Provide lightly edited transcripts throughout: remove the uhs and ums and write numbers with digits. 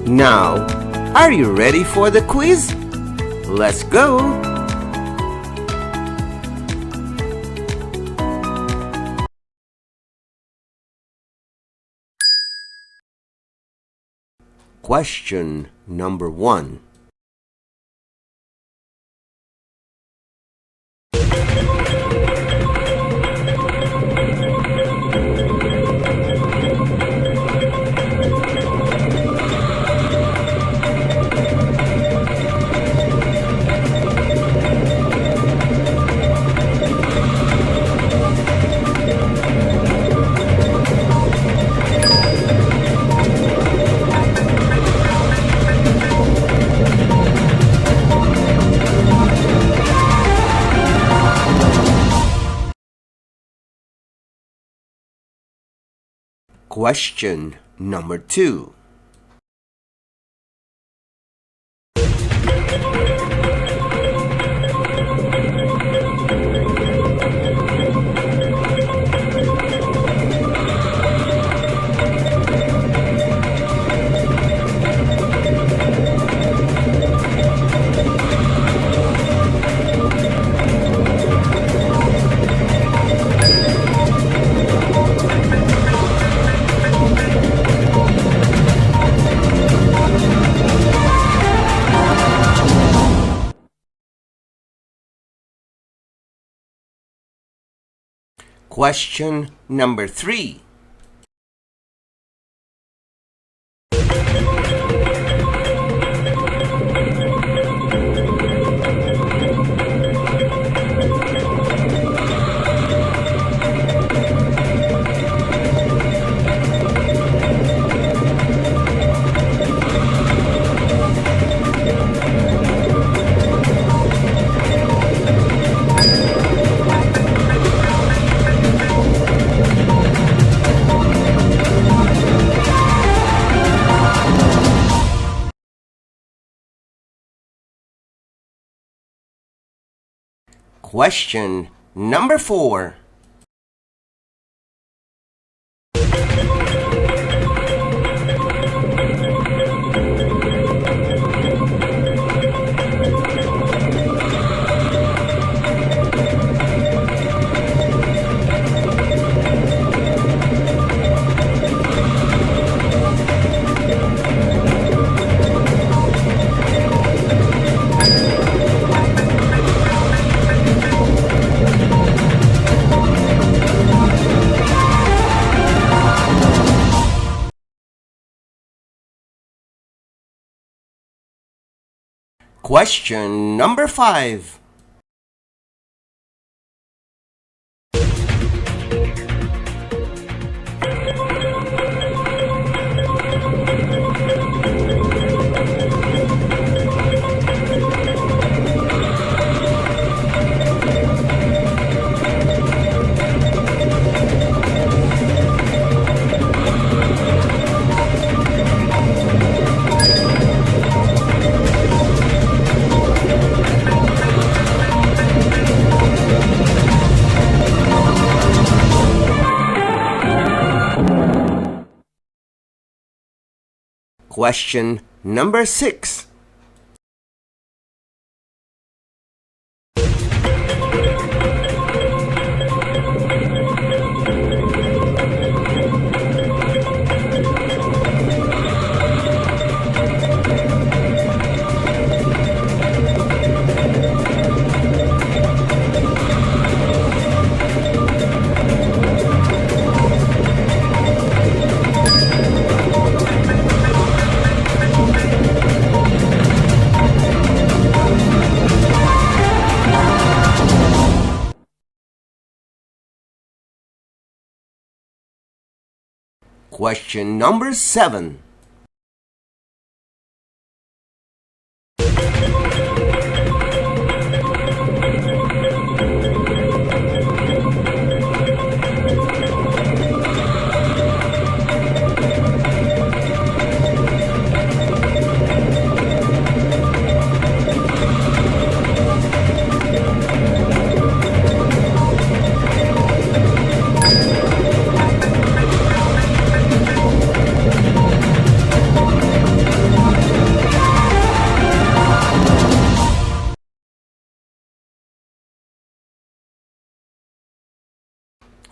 Now, are you ready for the quiz? Let's go! Question number 1. Question number 2. Question number 3. Question number 4. Question number 5. Question number 6. Question number 7.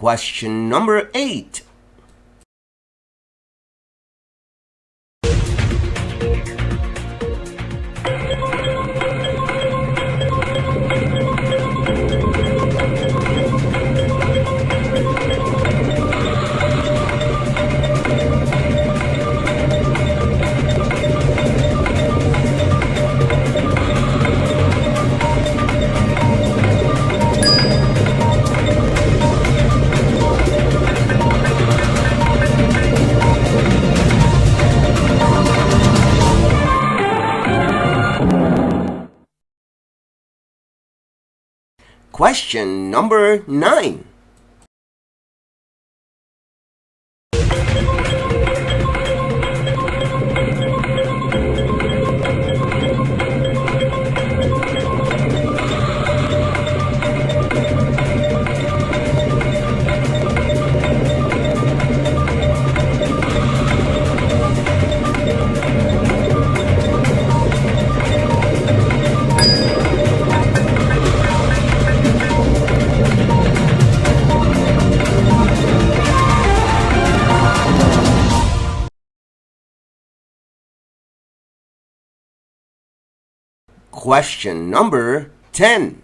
Question number 8. Question number 9. Question number 10.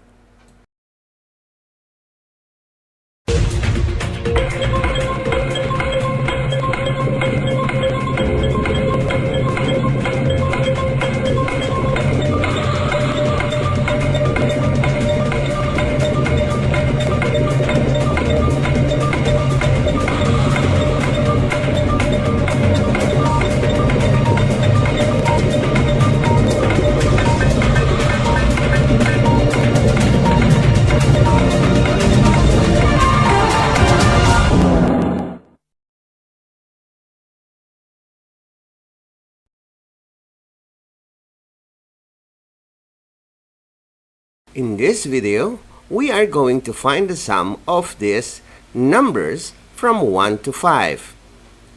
In this video, we are going to find the sum of these numbers from 1 to 5.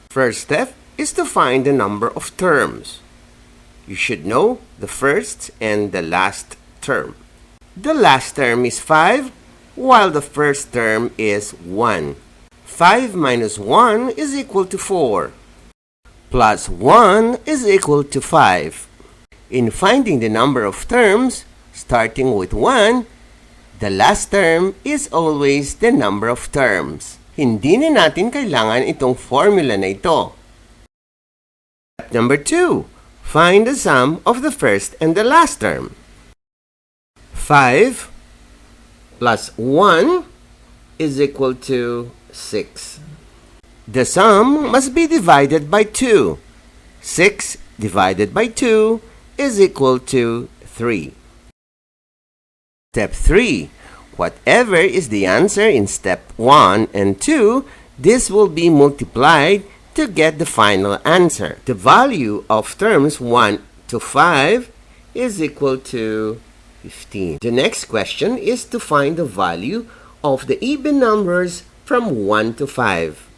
First step is to find the number of terms. You should know the first and the last term. The last term is 5, while the first term is 1. 5 minus 1 is equal to 4. Plus 1 is equal to 5. In finding the number of terms, starting with 1, the last term is always the number of terms. Hindi na natin kailangan itong formula na ito. Step number 2. Find the sum of the first and the last term. 5 plus 1 is equal to 6. The sum must be divided by 2. 6 divided by 2 is equal to 3. Step 3. Whatever is the answer in step 1 and 2, this will be multiplied to get the final answer. The value of terms 1 to 5 is equal to 15. The next question is to find the value of the even numbers from 1 to 5.